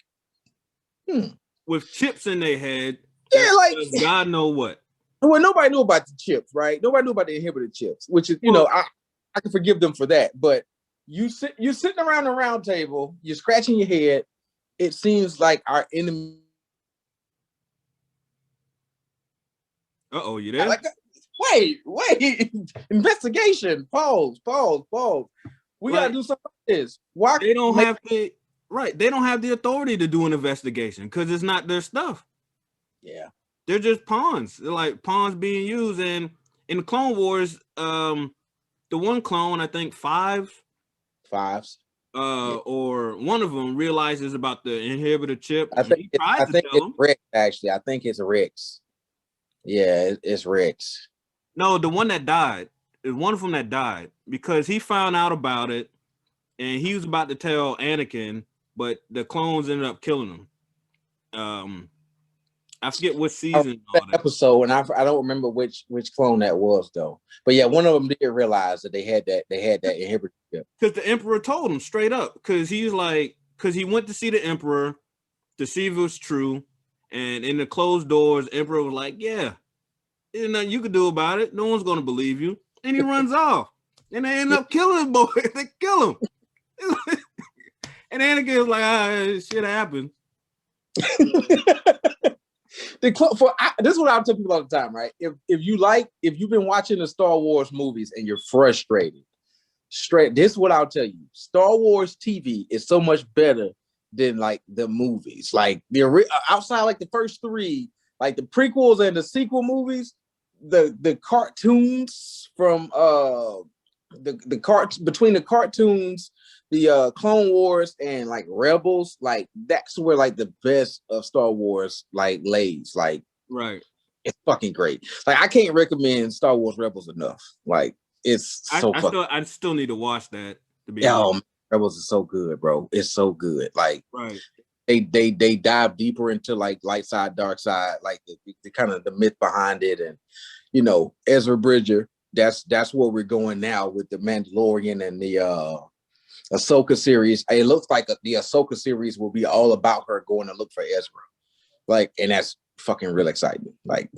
With chips in their head. Yeah, like God know what. Well, nobody knew about the chips, right? Nobody knew about the inhibitor chips, which is, I can forgive them for that. But you're sitting around the round table, you're scratching your head. It seems like our enemy. You there? Like, wait, investigation. Pause. We gotta do something like this. Why they don't have the right? They don't have the authority to do an investigation because it's not their stuff. Yeah. They're just pawns. They're like pawns being used. And in the Clone Wars, the one clone, I think fives, or one of them realizes about the inhibitor chip. I think it's Rex, actually. I think it's Rex. Yeah, it's Rex. No, the one that died. It's one of them that died because he found out about it and he was about to tell Anakin, but the clones ended up killing him. I forget what season. That episode, and I don't remember which clone that was though. But yeah, one of them did realize that they had that inhibitor. Because the Emperor told him straight up. Because he went to see the Emperor to see if it was true, and in the closed doors, Emperor was like, "Yeah, there's nothing you can do about it. No one's gonna believe you." And he runs off, and they end up killing him. Boy, they kill him. And Anakin was like, "Shit happened." This is what I tell people all the time, right? If you've been watching the Star Wars movies and you're frustrated, this is what I'll tell you: Star Wars TV is so much better than like the movies, like outside like the first three, like the prequels and the sequel movies, the cartoons from between the cartoons, the Clone Wars and like Rebels, like that's where like the best of Star Wars like lays. Like, right, it's fucking great. Like, I can't recommend Star Wars Rebels enough. Like, it's so I still need to watch that. To be Rebels is so good, bro. It's so good. Like, right. They dive deeper into like light side, dark side, like the kind of the myth behind it, and Ezra Bridger. That's where we're going now with the Mandalorian and the Ahsoka series. It looks like the Ahsoka series will be all about her going to look for Ezra. Like, and that's fucking real exciting. Like,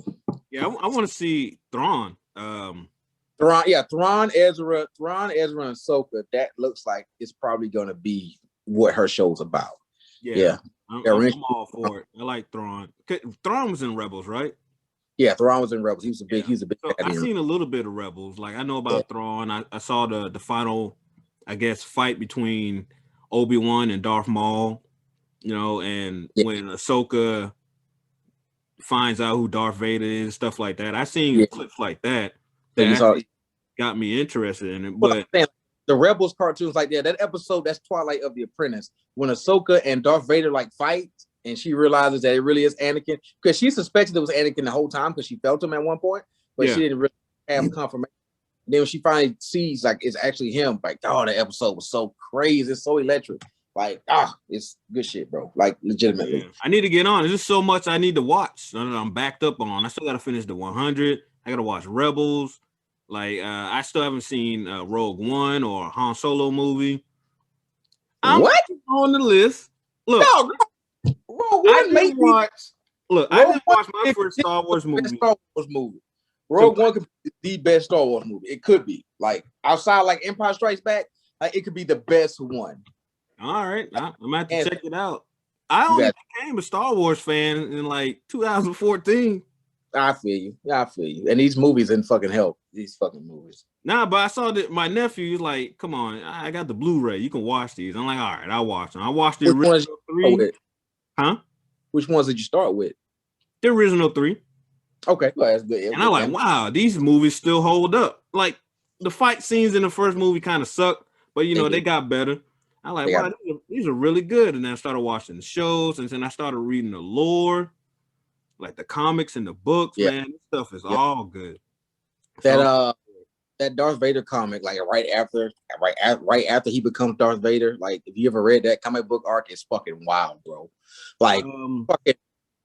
yeah, I want to see Thrawn. Thrawn, Ezra, and Ahsoka. That looks like it's probably going to be what her show's about. Yeah. I'm all for it. I like Thrawn. Thrawn was in Rebels, right? Yeah, Thrawn was in Rebels. He was a big. He's a big. So I've seen a little bit of Rebels. Like, I know about Thrawn. I saw the final, I guess, fight between Obi-Wan and Darth Maul. And when Ahsoka finds out who Darth Vader is, stuff like that. I've seen clips like that. That got me interested in it. But the Rebels cartoons, like that episode, that's Twilight of the Apprentice, when Ahsoka and Darth Vader like fight, and she realizes that it really is Anakin, because she suspected it was Anakin the whole time because she felt him at one point, but she didn't really have confirmation. Then when she finally sees like it's actually him, like, oh, that episode was so crazy, it's so electric. Like, it's good shit, bro. Like, legitimately. Yeah. I need to get on. There's just so much I need to watch. I'm backed up on. I still got to finish the 100. I got to watch Rebels. Like, I still haven't seen Rogue One or Han Solo movie. I'm on the list. Look, Rogue One I didn't watch my first Star Wars movie. Rogue One could be the best Star Wars movie. It could be. Like, outside like Empire Strikes Back, like it could be the best one. All right, I'm gonna have to check it out. I only became a Star Wars fan in like 2014. I feel you. And these movies didn't fucking help. These fucking movies. Nah, but I saw that my nephew was like, "Come on, I got the Blu-ray. You can watch these." I'm like, "All right, I'll watch them." I watched the original 3. Huh? Which ones did you start with? The original 3. Okay, well, that's good. And I'm like, wow, these movies still hold up. Like, the fight scenes in the first movie kind of sucked, but they got better. I'm like, wow, these are really good. And then I started watching the shows, and then I started reading the lore, like the comics and the books. Man, this stuff is all good. That Darth Vader comic, like right after he becomes Darth Vader, like if you ever read that comic book arc, it's fucking wild, bro. Like fucking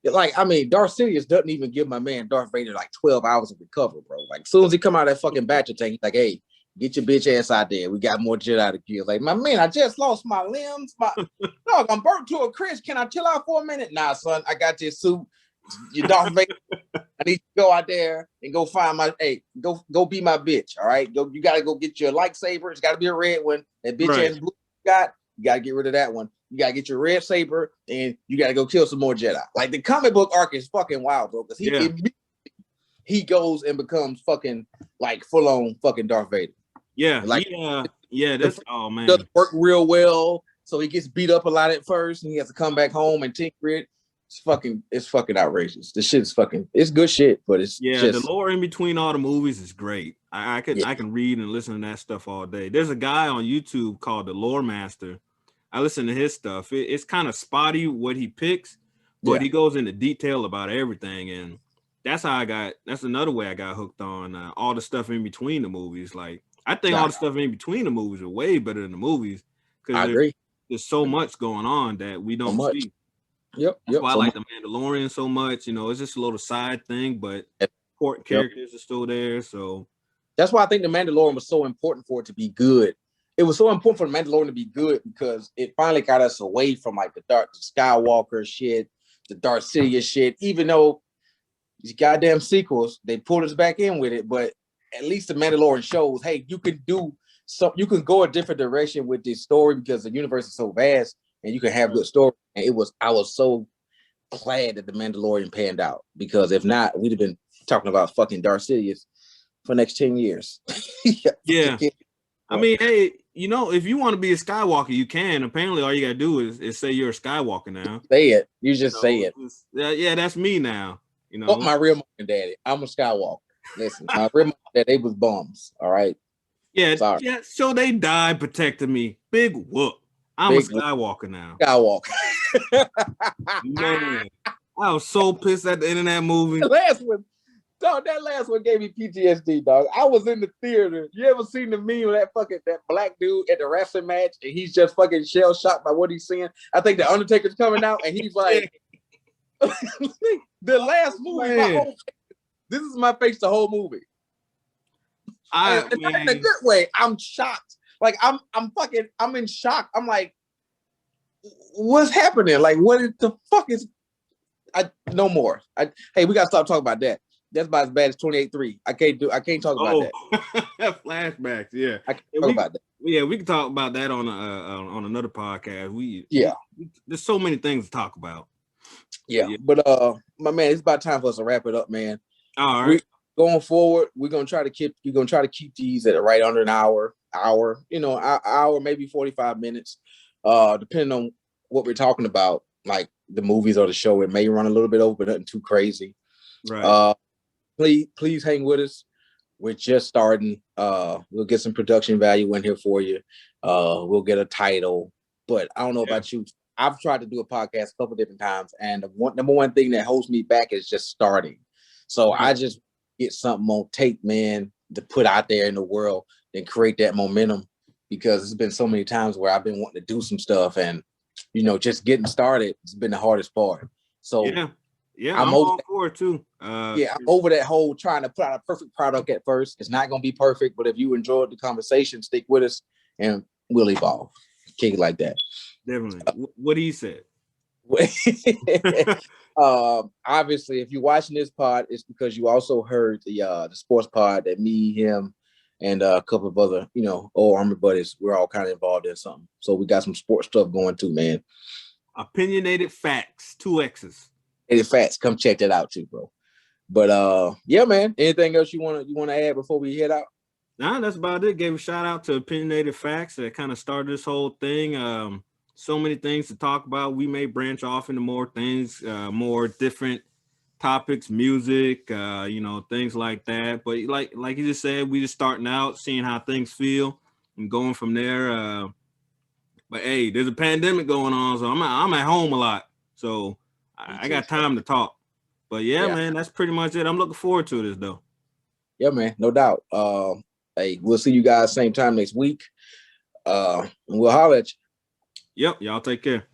Like, I mean, Darth Sidious doesn't even give my man Darth Vader like 12 hours of recover, bro. Like, as soon as he come out of that fucking battle tank, he's like, hey, get your bitch ass out there. We got more Jedi to kill. Like, my man, I just lost my limbs. My dog, I'm burnt to a crisp. Can I chill out for a minute? Nah, son, I got this suit. Your Darth Vader. I need to go out there and go find my go be my bitch. All right. You gotta go get your lightsaber. It's gotta be a red one. That bitch ass blue you gotta get rid of that one. You gotta get your red saber and you gotta go kill some more Jedi. Like the comic book arc is fucking wild, bro. Because he goes and becomes fucking like full on fucking Darth Vader. Yeah, like that's oh man. Doesn't work real well. So he gets beat up a lot at first and he has to come back home and tinker it. It's fucking outrageous. This shit's fucking, it's good shit, but it's the lore in between all the movies is great. I can read and listen to that stuff all day. There's a guy on YouTube called the Lore Master. I listen to his stuff. It's kind of spotty what he picks, but he goes into detail about everything, and that's another way I got hooked on all the stuff in between the movies. Like I think all the stuff in between the movies are way better than the movies because there's so much going on that we don't see. That's why I like the Mandalorian so much. You know, it's just a little side thing, but important characters are still there. So that's why I think the Mandalorian was so important for it to be good. It was so important for the Mandalorian to be good because it finally got us away from like the Skywalker shit, the Darth Sidious shit. Even though these goddamn sequels, they pulled us back in with it, but at least the Mandalorian shows, hey, you can go a different direction with this story because the universe is so vast. And you can have good story. And I was so glad that the Mandalorian panned out because if not, we'd have been talking about fucking Darth Sidious for the next 10 years. Yeah. I mean, hey, you know, if you want to be a Skywalker, you can. Apparently, all you gotta do is say you're a Skywalker now. Say it. You just say it. Yeah, that's me now. You know, my real mom and daddy. I'm a Skywalker. Listen, my real mom and daddy, they was bums. All right. Yeah. Sorry. Yeah. So they died protecting me. Big whoop. I'm a Skywalker now. Skywalker. Man, I was so pissed at the end of that movie. That last one gave me PTSD, dog. I was in the theater. You ever seen the meme of that black dude at the wrestling match and he's just fucking shell shocked by what he's seeing? I think the Undertaker's coming out and he's like, the last movie, this is my face the whole movie. In a good way. I'm shocked. Like I'm in shock. I'm like, what's happening? Like, what the fuck is? No more. Hey, we gotta stop talking about that. That's about as bad as 28-3. I can't talk about that. Flashbacks. Yeah, I can't talk about that. Yeah, we can talk about that on another podcast. There's so many things to talk about. Yeah, but my man, it's about time for us to wrap it up, man. All right. Going forward, we're gonna try to keep these at right under an hour, hour, maybe 45 minutes, depending on what we're talking about, like the movies or the show. It may run a little bit over, but nothing too crazy. Right. Please hang with us. We're just starting. We'll get some production value in here for you. We'll get a title, but I don't know about you. I've tried to do a podcast a couple different times, and the number one thing that holds me back is just starting. So I just get something on tape, man, to put out there in the world and create that momentum, because it's been so many times where I've been wanting to do some stuff and, just getting started, it's been the hardest part. So I'm all for it too. I'm over that whole trying to put out a perfect product at first. It's not going to be perfect, but if you enjoyed the conversation, stick with us and we'll evolve. Kick it like that. Definitely. What he said. Obviously, if you're watching this pod, it's because you also heard the sports pod that me, him, and a couple of other, old Army buddies, we're all kind of involved in something. So we got some sports stuff going too, man. Opinionated Facts, 2 X's. Opinionated Facts, come check that out too, bro. But yeah, man. Anything else you wanna add before we head out? Nah, that's about it. Gave a shout out to Opinionated Facts that kind of started this whole thing. So many things to talk about. We may branch off into more things, more different topics, music, things like that. But like you just said, we just starting out, seeing how things feel and going from there. But hey, there's a pandemic going on, so I'm at home a lot. So I got time to talk. But yeah, man, that's pretty much it. I'm looking forward to this though. Yeah, man, no doubt. Hey, we'll see you guys same time next week. And we'll holler at you. Yep, y'all take care.